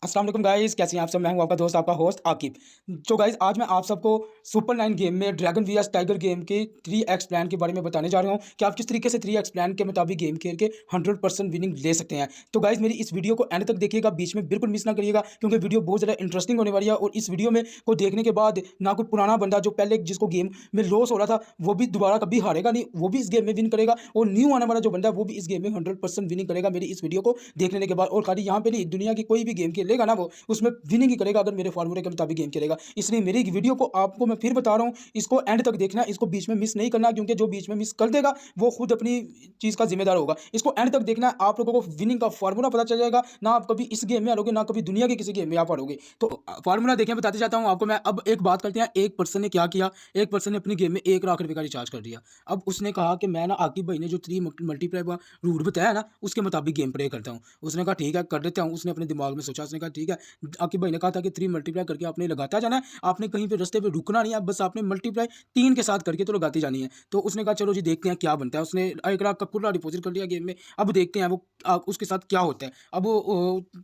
अस्सलाम वालेकुम गाइस, कैसे हैं आप सब। मैं हूं आपका दोस्त, आपका होस्ट आकिब। तो गाइस आज मैं आप सबको सुपर 9 गेम में ड्रैगन वीएस टाइगर गेम के 3x प्लान के बारे में बताने जा रहा हूं कि आप किस तरीके से 3x प्लान के मुताबिक गेम खेल के 100% विनिंग ले सकते हैं। तो गाइस मेरी इस वीडियो को एंड तक देखिएगा, बीच में बिल्कुल मिस ना करिएगा क्योंकि वीडियो बहुत ज़्यादा इंटरेस्टिंग होने वाली है। और इस वीडियो में को देखने के बाद ना कोई पुराना बंदा जो पहले जिसको गेम में लॉस हो रहा था वो भी दोबारा कभी हारेगा नहीं, वो भी इस गेम में विन करेगा। और न्यू आने वाला जो बंदा है वो भी इस गेम में 100% विनिंग करेगा मेरी इस वीडियो को देखने के बाद। और खाली यहाँ पे नहीं, दुनिया की कोई भी गेम खेलेगा ना वो उसमें विनिंग ही करेगा अगर मेरे फार्मूले के मुताबिक गेम खेलेगा। इसलिए मेरी वीडियो को आपको मैं फिर बता रहा हूँ, इसको एंड तक देखना, इसको बीच में मिस नहीं करना क्योंकि जो बीच में मिस कर देगा वो खुद अपनी चीज़ का जिम्मेदार होगा। इसको एंड तक देखना, आप लोगों को विनिंग का फार्मूला पता चल जाएगा। ना आप कभी इस गेम में हारोगे, ना कभी दुनिया के किसी गेम में आप हारोगे। तो फार्मूला देखें, बताते जाता हूँ आपको मैं। अब एक बात करते हैं, एक पर्सन ने क्या किया। एक पर्सन ने अपनी गेम में 1 लाख रुपए का रिचार्ज कर दिया। अब उसने कहा कि मैं ना आकिब भाई ने जो 3 मल्टीप्लाई का रूल बताया ना उसके मुताबिक गेम प्ले करता हूँ। उसने कहा ठीक है कर देता हूँ। उसने अपने दिमाग में सोचा, उसने कहा ठीक है। आकिब भाई ने कहा था कि 3 मल्टीप्लाई करके आपने लगाता जाना है, आपने कहीं पे रास्ते पे रुकना नहीं है, बस आपने मल्टीप्लाई 3 के साथ करके तो लगाती जानी है। तो उसने कहा चलो जी देखते हैं क्या बनता है। उसने 1 लाख का खुला डिपॉजिट कर लिया गेम में। अब देखते हैं वो उसके साथ क्या होता है। अब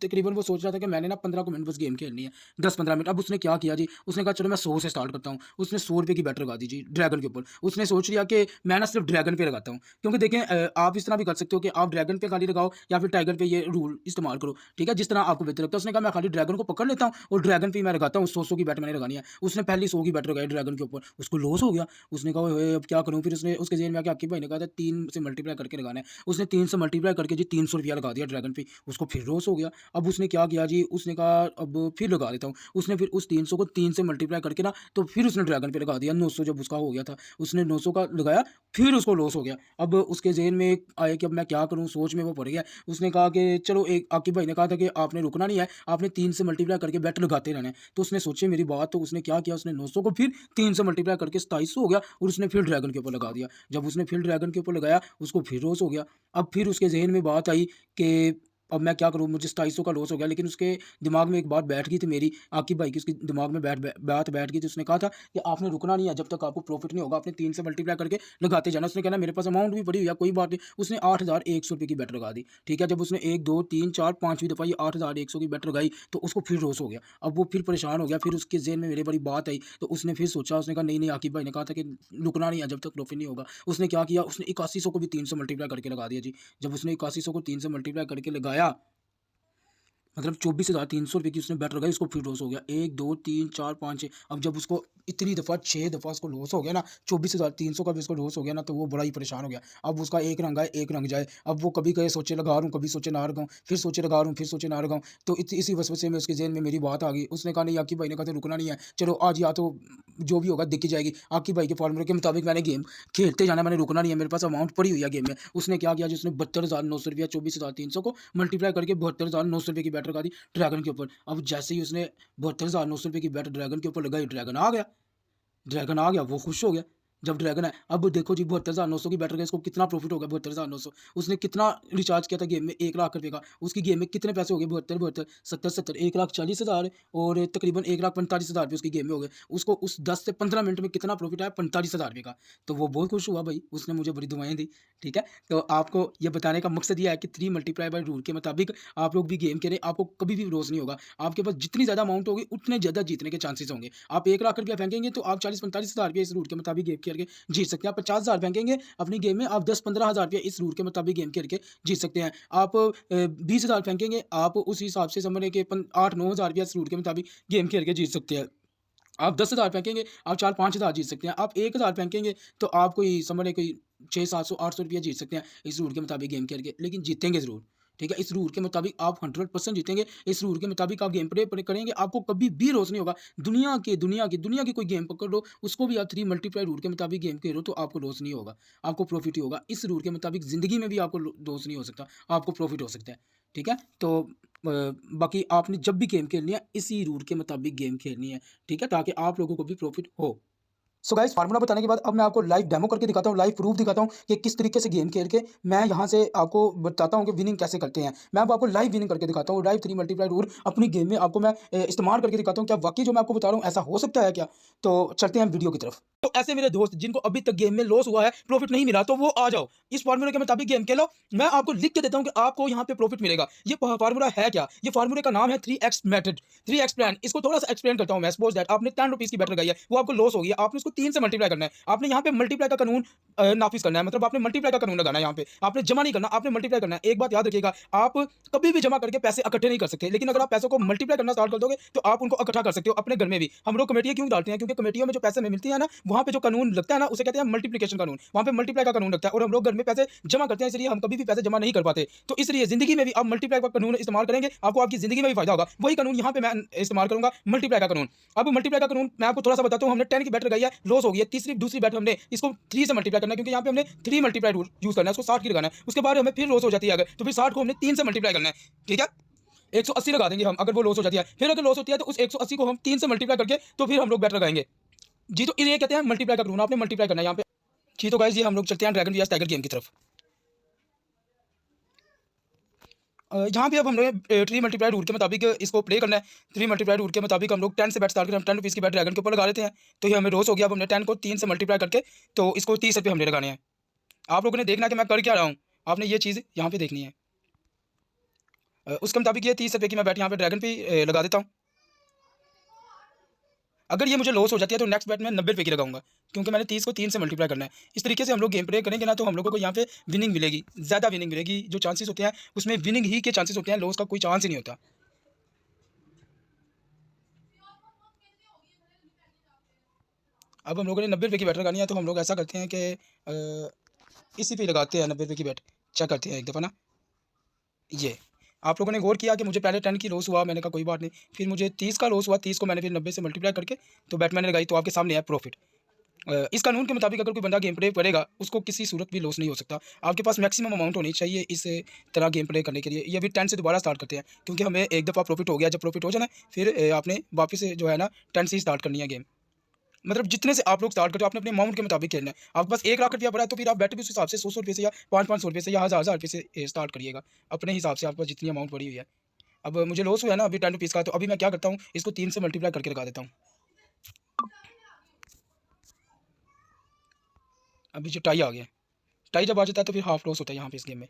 तकरीबन वो सोच रहा था कि मैंने ना 15 मिनट बस गेम खेलनी है, 10-15 मिनट। अब उसने क्या किया जी, उसने कहा चलो मैं 100 से स्टार्ट करता हूँ। उसने 100 रुपये की बेट लगा दी जी ड्रैगन के ऊपर। उसने सोच लिया कि मैं ना सिर्फ ड्रैगन पे लगाता हूँ, क्योंकि देखें आप इस तरह भी कर सकते हो कि आप ड्रैगन पे खाली लगाओ या फिर टाइगर पे, ये रूल इस्तेमाल करो, ठीक है, जिस तरह आपको बेहतर लगता है। उसने कहा मैं खाली ड्रैगन को पकड़ लेता हूँ और ड्रैगन पे मैं लगाता हूँ। 100 की बैट मैंने लगानी है। उसने पहली 100 की बैट लगाई ड्रैगन के ऊपर, उसको लॉस हो गया। उसने कहा ओए अब क्या करूँ। फिर उसने उसके जेल में आके आकिब भाई ने कहा था 3 से मल्टीप्लाई करके लगाना है। उसने 3 से मल्टीप्लाई करके जी 300 रुपया लगा दिया ड्रैगन पे। उसको फिर लॉस हो गया। अब उसने क्या किया जी, उसने कहा अब फिर लगा देता हूँ। उसने फिर उस 300 को 3 से मल्टीप्लाई करके ना तो फिर उसने ड्रैगन पे लगा दिया। 900 जब उसका हो गया था, उसने 900 का लगाया, फिर उसको लॉस हो गया। अब उसके जेल में आया कि अब मैं क्या करूँ, सोच में वो पड़ गया। उसने कहा कि चलो, एक आकिब भाई ने कहा था कि आपने रुकना नहीं है, आपने 3 से मल्टीप्लाई करके बेट लगाते रहना है। तो उसने सोचे मेरी बात, तो उसने क्या किया, उसने 900 को फिर 3 से मल्टीप्लाई करके 2700 हो गया और उसने फिर ड्रैगन के ऊपर लगा दिया। जब उसने फिर ड्रैगन के ऊपर लगाया, उसको फिर लॉस हो गया। अब फिर उसके ज़हन में बात आई कि अब मैं क्या करूँ, मुझे 2700 का लॉस हो गया। लेकिन उसके दिमाग में एक बात बैठ गई थी मेरी, आकिब भाई की उसके दिमाग में बात बैठ गई थी। उसने कहा था कि आपने रुकना नहीं है जब तक आपको प्रॉफिट नहीं होगा, आपने 3 से मल्टीप्लाई करके लगाते जाना। उसने कहना मेरे पास अमाउंट भी पड़ी हुई है, कोई बात नहीं। उसने 8100 रुपये की बेट लगा दी, ठीक है। जब उसने 1 2 3 4 5वीं दफ़ा ये 8100 की बेट लगाई तो उसको फिर लॉस हो गया। अब वो फिर परेशान हो गया। फिर उसके ज़हन में मेरी बड़ी बात आई, तो उसने फिर सोचा, उसने कहा नहीं नहीं, आकिब भाई ने कहा था कि रुकना नहीं है जब तक प्रॉफिट नहीं होगा। उसने क्या किया, उसने 8100 को भी 3 से मल्टीप्लाई करके लगा दिया जी। जब उसने 8100 को 3 से मल्टीप्लाई करके लगाया, मतलब 24,300 रुपये की उसने बेट लगाई, उसको फिर लॉस हो गया। 1 2 3 4 5 6। अब जब उसको इतनी दफ़ा 6 दफ़ा उसको लॉस हो गया ना, 24,300 का भी उसको लॉस हो गया ना, तो वो बड़ा ही परेशान हो गया। अब उसका एक रंग आए एक रंग जाए। अब वो कभी कहे सोचे लगा रहा हूँ, कभी सोचे ना लगाऊँ, फिर सोचे लगा रहा हूँ, फिर सोचे ना लगाऊँ। तो इसी वसवसे में उसके ज़हन में मेरी बात आ गई। उसने कहा नहीं, आकिब भाई ने कहा था रुकना नहीं है, चलो आज या तो जो भी होगा देखी जाएगी। आकिब भाई के फार्मूले के मुताबिक मैंने गेम खेलते जाना, मैंने रुकना नहीं है, मेरे पास अमाउंट पड़ी हुई है गेम में। उसने क्या किया जी, उसने 72,900 रुपया 24,300 को मल्टीप्लाई करके 72,900 रुपये की बेट लगा दी ड्रैगन के ऊपर। अब जैसे ही उसने 72,900 रुपये की बेट ड्रैगन के ऊपर लगाई, ड्रैगन आ गया। ड्रैगन आ गया, वो खुश हो गया। जब ड्रैगन है, अब देखो जी 72,900 की बैट गई, इसको कितना प्रॉफिट हो गया 72,900। उसने कितना रिचार्ज किया था गेम में, 1 लाख रुपए का। उसकी गेम में कितने पैसे हो गए, 72 70 1,40,000 और तकरीबन 1,45,000 रुपये उसकी गेम में हो गए। उसको उस 10 से 15 मिनट में कितना प्रॉफिट आया, 45,000 रुपये का। तो वो बहुत खुश हुआ भाई, उसने मुझे बड़ी दुआएं दी, ठीक है। तो आपको ये बताने का मकसद ये है कि 3 मल्टीप्लाई बाई रूल के मुताबिक आप लोग भी गेम खेलें, आपको कभी भी लॉस नहीं होगा। आपके पास जितनी ज़्यादा अमाउंट होगी उतने ज़्यादा जीतने के चांसेस होंगे। आप 1 लाख रुपया फेंकेंगे तो आप 40-45,000 रुपये इस रूल के मुताबिक गेम खेल के जीत सकते हैं। आप 50,000 फेंकेंगे अपनी गेम में, आप 10-15,000 रुपये इस रूल के मुताबिक गेम खेल के जीत सकते हैं। आप 20,000 फेंकेंगे, आप उस हिसाब से समझ लें कि 8-9,000 रुपया इस रूल के मुताबिक गेम खेल के जीत सकते हैं। आप 10,000 फेंकेंगे, आप 4-5,000 जीत सकते हैं। आप 1,000 फेंकेंगे तो आप कोई समझ लें कोई 600-700-800 रुपया जीत सकते हैं इस रूल के मुताबिक गेम खेल के, लेकिन जीतेंगे ज़रूर, ठीक है। इस रूल के मुताबिक आप 100% जीतेंगे। इस रूल के मुताबिक आप गेम प्ले करेंगे, आपको कभी भी लॉस नहीं होगा। दुनिया की कोई गेम पकड़ लो, उसको भी आप 3 मल्टीप्लाई रूल के मुताबिक गेम खेलो तो आपको लॉस नहीं होगा, आपको प्रॉफिट ही होगा। इस रूल के मुताबिक ज़िंदगी में भी आपको लॉस नहीं हो सकता, आपको प्रॉफिट हो सकता है, ठीक है। तो बाकी आपने जब भी गेम खेलनी है इसी रूल के मुताबिक गेम खेलनी है, ठीक है, ताकि आप लोगों को भी प्रॉफिट हो। सो गाइस फार्मूला बताने के बाद अब मैं आपको लाइव डेमो करके दिखाता हूँ, लाइव प्रूफ दिखाता हूँ कि किस तरीके से गेम खेल के मैं यहाँ से आपको बताता हूँ कि विनिंग कैसे करते हैं। मैं अब आपको लाइव विनिंग करके दिखाता हूँ, लाइव 3 मल्टीप्लाई रूल अपनी गेम में आपको मैं इस्तेमाल करके दिखाता हूँ। क्या वाकई जो मैं आपको बता रहा हूँ ऐसा हो सकता है क्या? तो चलते हैं वीडियो की तरफ। तो ऐसे मेरे दोस्त जिनको अभी तक गेम में लॉस हुआ है, प्रॉफिट नहीं मिला, तो वो आ जाओ, इस फार्मूले के मुताबिक गेम खेलो। मैं आपको लिख के देता हूँ कि आपको यहाँ पे प्रॉफिट मिलेगा। ये फार्मूला है क्या? ये फार्मूले का नाम है 3x मेथड, 3x प्लान। इसको थोड़ा सा एक्सप्लेन करता हूँ मैं। सपोज दैट आपने 10 रुपीज़ की बेट लगाई है, वो आपको लॉस हो गई है, आपने उसको 3 से मल्टीप्लाई करना है। आपने यहाँ पे मल्टीप्लाई का कानून नाफिज करना है, मतलब आपने मल्टीप्लाई का कानून लगाना है। यहाँ पे आपने जमा नहीं करना, आपने मल्टीप्लाई करना है। एक बात याद रखिएगा, आप कभी भी जमा करके पैसे इकट्ठे नहीं कर सकते, लेकिन अगर आप पैसों को मल्टीप्लाई करना स्टार्ट कर दोगे तो आप उनको इकट्ठा कर सकते हो अपने घर में भी। हम लोग कमेटियाँ क्यों डालते हैं? क्योंकि कमेटियों में जो पैसे हमें मिलती है ना, वहाँ पे जो कानून लगता है ना, उसे कहते हैं मल्टीप्लिकेशन कानून। वहाँ पे मल्टीप्लाई का कानून लगता है और हम लोग घर में पैसे जमा करते हैं, इसलिए हम कभी भी पैसे जमा नहीं कर पाते। तो इसलिए जिंदगी में भी आप मल्टीप्लाई का कानून इस्तेमाल करेंगे, आपको आपकी जिंदगी में भी फायदा होगा। वही कानून यहाँ पे मैं इस्तेमाल करूंगा, मल्टीप्लाई का कानून। अब मल्टीप्लाई का कानून मैं आपको थोड़ा सा बताता हूँ। हमने 10 की बेट लगाई है, लॉस हो गई है, दूसरी बेट हमने इसको 3 से मल्टीप्लाई करना है, क्योंकि यहाँ पे हमने 3 मल्टीप्लाई रूल यूज करना है, उसको 60 की लगाना है। उसके बाद हमें फिर लॉस हो जाती है अगर, तो फिर 60 को हमने 3 से मल्टीप्लाई करना है, ठीक है। 180 लगा देंगे हम अगर वो लॉस हो जाती है। फिर अगर लॉस होती है तो उस 180 को हम 3 से मल्टीप्लाई करके तो फिर हम लोग बेट लगाएंगे जी। तो ये कहते हैं मल्टीप्लाई का कानून, आपने मल्टीप्लाई करना है यहाँ पे जी। तो गाइस ये हम लोग चलते हैं ड्रैगन वीएस टाइगर गेम की तरफ। यहाँ पे अब हम लोग ट्री मल्टीप्लाई रूल के मुताबिक इसको प्ले करना है। 3 मल्टीप्लाई रूल के मुताबिक हम लोग 10 से बेट स्टार्ट करें। हम 10 रुपीज़ की बेट ड्रैगन के ऊपर लगा लेते हैं, तो ये हमें लॉस हो गया। अब हमने 10 को 3 से मल्टीप्लाई करके तो इसको 30 रुपये हमने लगाने हैं। आप लोगों ने देखना कि मैं कर क्या रहा हूँ, आपने ये चीज़ यहाँ पे देखनी है। उसके मुताबिक ये 30 रुपये की मैं बैट यहाँ पे ड्रैगन पे लगा देता हूँ। अगर ये मुझे लॉस हो जाती है तो नेक्स्ट बैट में 90 रुपये की लगाऊंगा, क्योंकि मैंने 30 को 3 से मल्टीप्लाई करना है। इस तरीके से हम लोग गेम प्ले करेंगे ना, तो हम लोगों को यहाँ पे विनिंग मिलेगी, ज़्यादा विनिंग मिलेगी। जो चांसेस होते हैं उसमें विनिंग ही के चांसेस होते हैं, लॉस का कोई चांस ही नहीं होता। अब हम लोगों ने 90 रुपये की बैट लगानी है, तो हम लोग ऐसा करते हैं कि इसी पे लगाते हैं 90 रुपये की बैट। चेक करते हैं एक दफ़ा ना। ये आप लोगों ने गौर किया कि मुझे पहले 10 की लॉस हुआ, मैंने कहा कोई बात नहीं। फिर मुझे 30 का लॉस हुआ, 30 को मैंने फिर 90 से मल्टीप्लाई करके तो बैट मैंने लगाई, तो आपके सामने है प्रॉफिट। इस कानून के मुताबिक अगर कोई बंदा गेम प्ले करेगा, उसको किसी सूरत भी लॉस नहीं हो सकता। आपके पास मैक्सिमम अमाउंट होनी चाहिए इस तरह गेम प्ले करने के लिए। ये अभी 10 से दोबारा स्टार्ट करते हैं, क्योंकि हमें एक दफ़ा प्रॉफिट हो गया। जब प्रॉफिट हो जाए ना, फिर आपने वापस से जो है ना 10 से ही स्टार्ट करनी है गेम। मतलब जितने से आप लोग स्टार्ट करते हो, आपने अपने अमाउंट के मुताबिक खेलना है। आपके पास 1 लाख रुपया पड़ा है, तो फिर आप बैट भी उस हिसाब से 100 रुपये से या 500 रुपये से या 1000 रुपये से स्टार्ट करिएगा, अपने हिसाब से। आपके पास जितनी अमाउंट पड़ी हुई है। अब मुझे लॉस हुआ है ना अभी 10 रुपीज़ का, तो अभी मैं क्या करता हूँ, इसको 3 से मल्टीप्लाई करके लगा देता हूँ। अभी जो टाई आ गया, टाई जब आ जाता है तो फिर हाफ लॉस होता है यहाँ पे इस गेम में।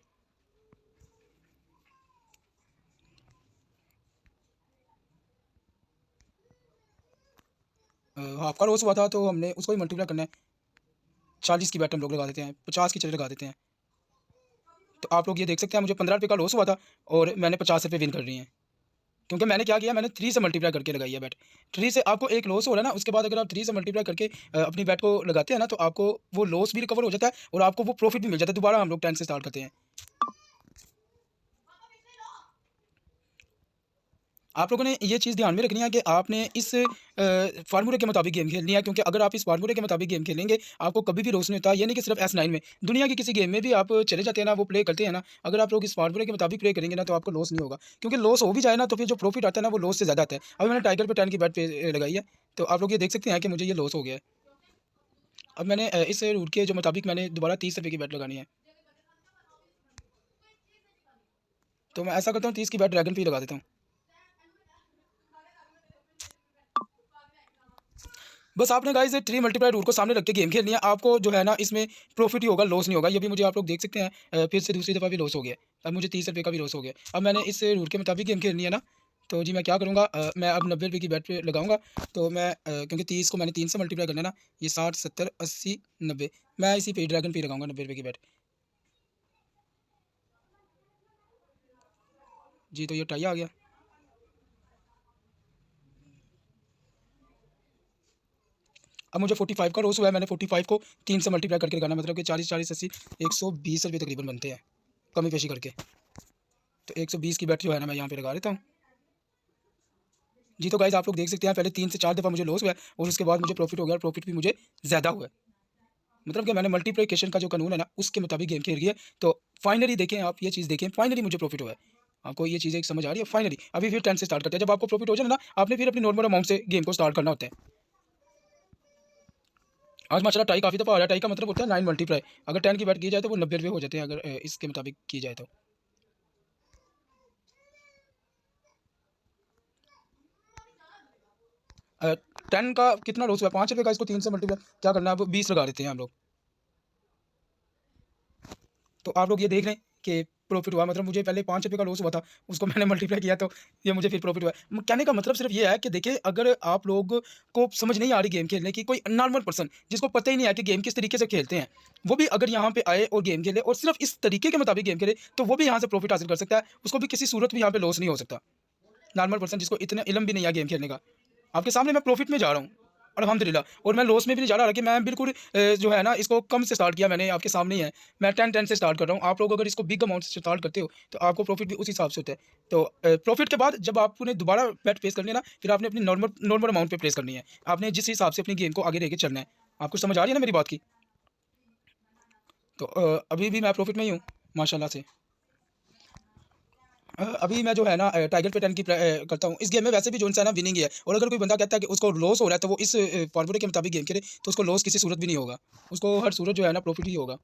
हाफ का लॉस हुआ था, तो हमने उसको ही मल्टीप्लाई करना है। 40 की बैट हम लोग लगा देते हैं, 50 की चले लगा देते हैं। तो आप लोग ये देख सकते हैं, मुझे 15 रुपये का लॉस हुआ था और मैंने 50 रुपये विन कर लिए हैं, क्योंकि मैंने क्या किया, मैंने 3 से मल्टीप्लाई करके लगाई है बैट। 3 से आपको एक लॉस हो रहा है ना, उसके बाद अगर आप 3 से मल्टीप्लाई करके अपनी बैट को लगाते हैं ना, तो आपको वो लॉस भी रिकवर हो जाता है और आपको वो प्रॉफिट भी मिल जाता है। दोबारा हम लोग 10 से स्टार्ट करते हैं। आप लोगों ने ये चीज़ ध्यान में रखनी है कि आपने इस फार्मूले के मुताबिक गेम खेलनी है, क्योंकि अगर आप इस फार्मूले के मुताबिक गेम खेलेंगे, आपको कभी भी लॉस नहीं होता। ये नहीं कि सिर्फ S9 में, दुनिया की किसी गेम में भी आप चले जाते हैं ना, वो प्ले करते हैं ना, अगर आप लोग इस फार्मूले के मुताबिक प्ले करेंगे ना, तो आपको लॉस नहीं होगा। क्योंकि लॉस हो भी जाए ना, तो फिर जो प्रॉफिट आता है ना, वो लॉस से ज़्यादा आता है। अभी मैंने टाइगर पे 10 की बैट पे लगाई है, तो आप लोग ये देख सकते हैं कि मुझे ये लॉस हो गया है। अब मैंने इस रूट के जो मुताबिक मैंने दोबारा 30 रुपये की बैट लगानी है, तो मैं ऐसा करता हूँ, 30 की बैट ड्रैगन पे ही लगा देता हूँ। बस आपने गाइस 3 मल्टीप्लाई रूल को सामने रख के गेम खेलनी है। आपको जो है ना इसमें प्रॉफिट ही होगा, लॉस नहीं होगा। ये भी मुझे आप लोग देख सकते हैं, फिर से दूसरी दफ़ा भी लॉस हो गया। अब मुझे 30 रुपये का भी लॉस हो गया। अब मैंने इस रूल के मुताबिक गेम खेलनी है ना, तो जी मैं क्या करूँगा, मैं अब 90 रुपये की बैट पे लगाऊंगा। तो मैं क्योंकि 30 को मैंने 3 से मल्टीप्लाई करना है ना, ये 60 70 80 90, मैं इसी पे ड्रैगन पे लगाऊंगा 90 रुपये की बैट जी। तो ये टाई आ गया। अब मुझे 45 का लॉस हुआ है। मैंने 45 को 3 से मल्टीप्लाई करके लगाना, मतलब कि 40 40 80 120 रुपये तकरीबन बनते हैं, कमी पेशी करके। तो 120 की बैट जो है ना, मैं यहाँ पे लगा देता हूँ जी। तो गाइस आप लोग देख सकते हैं, पहले 3 से 4 दफ़ा मुझे लॉस हुआ है और उसके बाद मुझे प्रॉफिट हो गया, और प्रॉफिट भी मुझे ज़्यादा हुआ है। मतलब कि मैंने मल्टीप्लिकेशन का जो कानून है ना, उसके मुताबिक गेम खेल गया। तो फाइनली देखें, आप ये चीज़ देखें, फाइनली मुझे प्रॉफिट हुआ है। आपको ये चीज़ें समझ आ रही है? फाइनली अभी फिर 10 से स्टार्ट करते हैं। जब आपको प्रॉफिट हो जाए ना, आपने फिर अपनी नॉर्मल अमाउंट से गेम को स्टार्ट करना होता है। आज माशाल्लाह टाई काफ़ी दफ़ा आ रहा है। टाई का मतलब होता है 9 मल्टीप्लाई। अगर 10 की बैट की जाए तो वो 90 रुपये हो जाते हैं, अगर इसके मुताबिक की जाए तो। 10 का कितना लॉस हुआ, 5 रुपये का, इसको 3 से मल्टीप्लाई क्या करना है, अब 20 लगा देते हैं हम लोग। तो आप लोग ये देख रहे हैं कि प्रॉफिट हुआ, मतलब मुझे पहले 5 रुपये का लॉस हुआ था, उसको मैंने मल्टीप्लाई किया तो ये मुझे फिर प्रॉफिट हुआ। कहने का मतलब सिर्फ ये है कि देखिए, अगर आप लोग को समझ नहीं आ रही गेम खेलने की, कोई नॉर्मल पर्सन जिसको पता ही नहीं है कि गेम किस तरीके से खेलते हैं, वो भी अगर यहाँ पे आए और गेम खेले और सिर्फ इस तरीके के मुताबिक गेम खेले, तो वो भी यहाँ से प्रॉफिट हासिल कर सकता है। उसको भी किसी सूरत में यहाँ पे लॉस नहीं हो सकता। नॉर्मल पर्सन जिसको इतना इल्म भी नहीं है गेम खेलने का, आपके सामने मैं प्रॉफिट में जा रहा हूँ अल्हम्दुलिल्लाह, और मैं लॉस में भी नहीं जा रहा कि मैं बिल्कुल जो है ना, इसको कम से स्टार्ट किया मैंने, आपके सामने ही है, मैं 10 से स्टार्ट कर रहा हूँ। आप लोग अगर इसको बिग अमाउंट से स्टार्ट करते हो तो आपको प्रॉफिट भी उस हिसाब से होता है। तो प्रॉफिट के बाद जब आपने दोबारा बेट प्लेस करनी है ना, फिर आपने अपनी नॉर्मल अमाउंट पे प्लेस करनी है। आपने जिस हिसाब से अपनी गेम को आगे लेके चलना है। आपको समझ आ रही है ना मेरी बात की? तो अभी भी मैं प्रॉफिट में ही हूँ माशाल्लाह से। अभी मैं जो है ना टाइगर पे 10 की करता हूँ। इस गेम में वैसे भी जो है ना विनिंग ही है, और अगर कोई बंदा कहता है कि उसको लॉस हो रहा है तो वो इस फार्मूले के मुताबिक गेम खेले, तो उसको लॉस किसी सूरत भी नहीं होगा, उसको हर सूरत जो है ना प्रॉफिट ही होगा।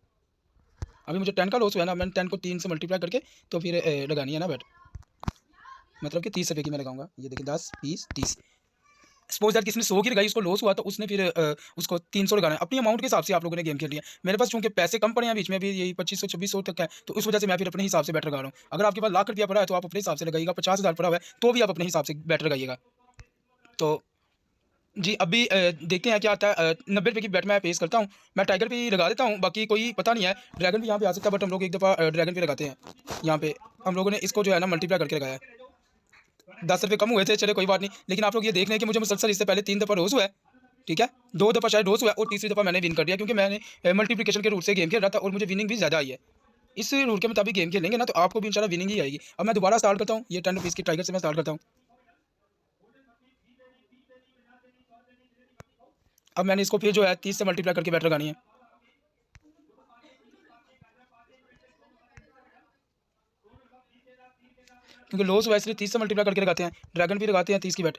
अभी मुझे 10 का लॉस हुआ है ना, मैंने 10 को 3 से मल्टीप्लाई करके तो फिर लगानी है ना बैट, मतलब कि 30 रुपये की मैं लगाऊंगा। ये देखिए 10 20 30। सपोज दैट किसने 100 की लगाई, उसको लॉस हुआ तो उसने फिर उसको 300 लगाना है। अपनी अमाउंट के हिसाब से आप लोगों ने गेम खेल लिया। मेरे पास चूंकि पैसे कम पड़े हैं बीच में, भी यही 2500 2600 तक है, तो उस वजह से मैं फिर अपने हिसाब से बैटर लगा रहा हूँ। अगर आपके पास लाख रुपया पड़ा है तो आप अपने हिसाब से लगाइएगा, 50,000 पड़ा हुआ है तो भी आप अपने हिसाब से बैटर लगाइएगा। तो जी अभी देखते हैं क्या आता है। 90 रुपये की बैट मैं पेश करता हूँ, मैं टाइगर पे ही लगा देता हूँ, बाकी कोई पता नहीं है। ड्रैगन भी यहाँ पे आ सकता है, बट हम लोग एक दफ़ा ड्रैगन पे लगाते हैं। यहाँ पे हम लोगों ने इसको जो है ना मल्टीप्लाई करके लगाया है। 10 रुपये कम हुए थे, चले कोई बात नहीं, लेकिन आप लोग ये देख रहे हैं कि मुझे मुसलसल इससे पहले 3 दफ़ा रोज़ हुआ है, ठीक है, 2 दफ़ा शायद रोज़ हुआ है, और तीसरी दफ़ा मैंने विन कर दिया, क्योंकि मैंने मल्टीप्लिकेशन के रूल से गेम खेल रहा था और मुझे विनिंग भी ज़्यादा आई है। इस रूल के मुताबिक गेम खेलेंगे ना तो आपको भी इंशाल्लाह विनिंग ही आएगी। अब मैं दोबारा स्टार्ट करता हूँ, ये 10 रुपीज़ की टाइगर से मैं स्टार्ट करता हूँ। अब मैंने इसको फिर जो है 30 से मल्टीप्लाई करके बैट लगानी है। क्योंकि लॉस हुआ इसलिए 30 से मल्टीप्लाई करके लगाते हैं। ड्रैगन भी लगाते हैं 30 की बैट।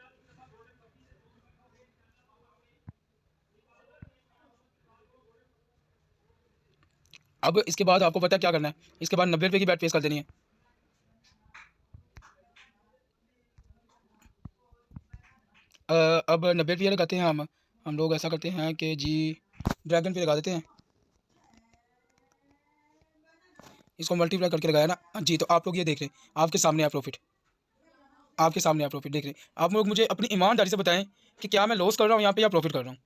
अब इसके बाद आपको पता है क्या करना है, इसके बाद 90 रुपये की बैट पेश कर देनी है। अब 90 रुपये लगाते हैं हम लोग ऐसा करते हैं कि जी ड्रैगन पे लगा देते हैं। इसको मल्टीप्लाई करके लगाया ना जी, तो आप लोग ये देख रहे हैं, आपके सामने है प्रॉफिट, आपके सामने है प्रॉफिट, देख रहे हैं। आप लोग मुझे अपनी ईमानदारी से बताएं कि क्या मैं लॉस कर रहा हूँ यहाँ पे या प्रॉफिट कर रहा हूँ।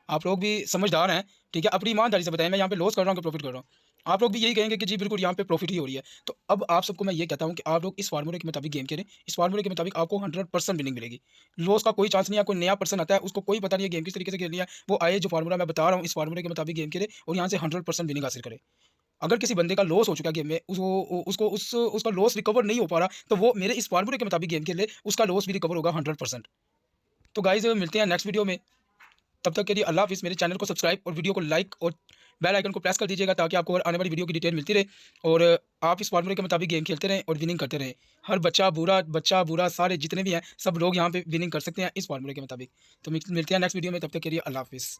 आप लोग भी समझदार हैं, ठीक है, अपनी ईमानदारी से बताएं मैं यहाँ पे लॉस कर रहा हूँ कि प्रॉफिट कर रहा हूँ। आप लोग भी यही कहेंगे कि जी बिल्कुल यहाँ पे प्रॉफिट ही हो रही है। तो अब आप सबको मैं ये कहता हूँ कि आप लोग इस फार्मूले के मुताबिक गेम खेलें। इस फार्मूले के मुताबिक आपको 100% विनिंग मिलेगी। लॉस का कोई चांस नहीं है। कोई नया पर्सन आता है, उसको कोई पता नहीं है गेम किस तरीके से खेलनी है, वो आए जो फार्मूला मैं बता रहा हूँ इस फार्मूले के मुताबिक गेम खेले और यहाँ से 100% विनिंग हासिल करे। अगर किसी बंदे का लॉस हो चुका है गेम में, उसका लॉस रिकवर नहीं हो पा रहा, तो वो मेरे इस फार्मूले के मुताबिक गेम खेले, उसका लॉस भी रिकवर होगा 100%। तो गाइज मिलते हैं नेक्स्ट वीडियो में, तब तक के लिए अल्लाह हाफिज़। मेरे चैनल को सब्सक्राइब और वीडियो को लाइक और बेल आइकन को प्रेस कर दीजिएगा, ताकि आपको आने वाली वीडियो की डिटेल मिलती रहे और आप इस फार्मूले के मुताबिक गेम खेलते रहें और विनिंग करते रहें। हर बच्चा बूढ़ा सारे जितने भी हैं सब लोग यहाँ पे विनिंग कर सकते हैं इस फार्मूले के मुताबिक। तो मिलते हैं नेक्स्ट वीडियो में, तब तक के लिए अल्लाह हाफिज़।